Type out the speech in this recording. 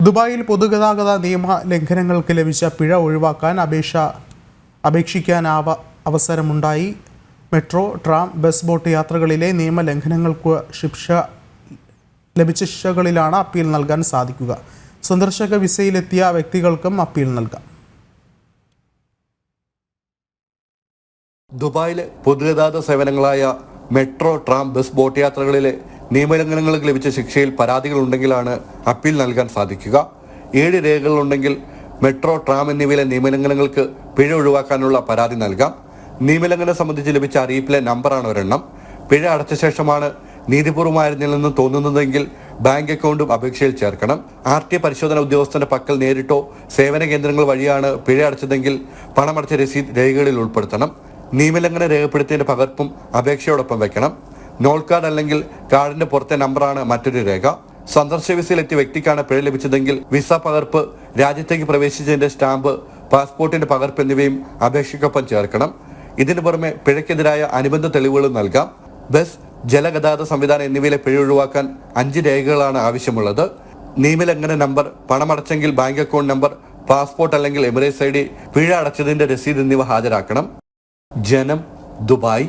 ദുബായിൽ പൊതുഗതാഗത നിയമ ലംഘനങ്ങൾക്ക് ലഭിച്ച പിഴ ഒഴിവാക്കാൻ അപേക്ഷിക്കാൻ അവസരമുണ്ടായി. മെട്രോ, ട്രാം, ബസ്, ബോട്ട് യാത്രകളിലെ നിയമലംഘനങ്ങൾക്ക് ലഭിച്ച ശിക്ഷകളിലാണ് അപ്പീൽ നൽകാൻ സാധിക്കുക. സന്ദർശക വിസയിലെത്തിയ വ്യക്തികൾക്കും അപ്പീൽ നൽകാം. ദുബായിലെ പൊതുഗതാഗത സേവനങ്ങളായ മെട്രോ, ട്രാം, ബസ്, ബോട്ട് യാത്രകളിലെ നിയമലംഘനങ്ങൾക്ക് ലഭിച്ച ശിക്ഷയിൽ പരാതികൾ ഉണ്ടെങ്കിലാണ് അപ്പീൽ നൽകാൻ സാധിക്കുക. 7 രേഖകളുണ്ടെങ്കിൽ മെട്രോ, ട്രാം എന്നിവയിലെ നിയമലംഘനങ്ങൾക്ക് പിഴ ഒഴിവാക്കാനുള്ള പരാതി നൽകാം. നിയമലംഘനം സംബന്ധിച്ച് ലഭിച്ച അറിയിപ്പിലെ നമ്പറാണ് ഒരെണ്ണം. പിഴ അടച്ച ശേഷമാണ് നീതിപൂർവമായിരുന്നില്ലെന്ന് തോന്നുന്നതെങ്കിൽ ബാങ്ക് അക്കൗണ്ടും അപേക്ഷയിൽ ചേർക്കണം. RTA പരിശോധന ഉദ്യോഗസ്ഥന്റെ പക്കൽ നേരിട്ടോ സേവന കേന്ദ്രങ്ങൾ വഴിയാണ് പിഴ അടച്ചതെങ്കിൽ പണമടച്ച രസീത് രേഖകളിൽ ഉൾപ്പെടുത്തണം. നിയമലംഘനം രേഖപ്പെടുത്തിയതിന്റെ പകർപ്പും അപേക്ഷയോടൊപ്പം വെക്കണം. നോൾ കാർഡ് അല്ലെങ്കിൽ കാർഡിന്റെ പുറത്തെ നമ്പറാണ് മറ്റൊരു രേഖ. സന്ദർശക വിസയിലെത്തിയ വ്യക്തിക്കാണ് പിഴ ലഭിച്ചതെങ്കിൽ വിസ പകർപ്പ്, രാജ്യത്തേക്ക് പ്രവേശിച്ചതിന്റെ സ്റ്റാമ്പ്, പാസ്പോർട്ടിന്റെ പകർപ്പ് എന്നിവയും അപേക്ഷയ്ക്കൊപ്പം ചേർക്കണം. ഇതിനു പുറമെ പിഴയ്ക്കെതിരായ അനുബന്ധ തെളിവുകളും നൽകാം. ബസ്, ജലഗതാഗത സംവിധാനം എന്നിവയിലെ പിഴ ഒഴിവാക്കാൻ 5 രേഖകളാണ് ആവശ്യമുള്ളത്. നിയമലംഘന നമ്പർ, പണമടച്ചെങ്കിൽ ബാങ്ക് അക്കൗണ്ട് നമ്പർ, പാസ്പോർട്ട് അല്ലെങ്കിൽ എമിറേറ്റ്സ് ID, പിഴ അടച്ചതിന്റെ രസീത് എന്നിവ ഹാജരാക്കണം. ജനം, ദുബായ്.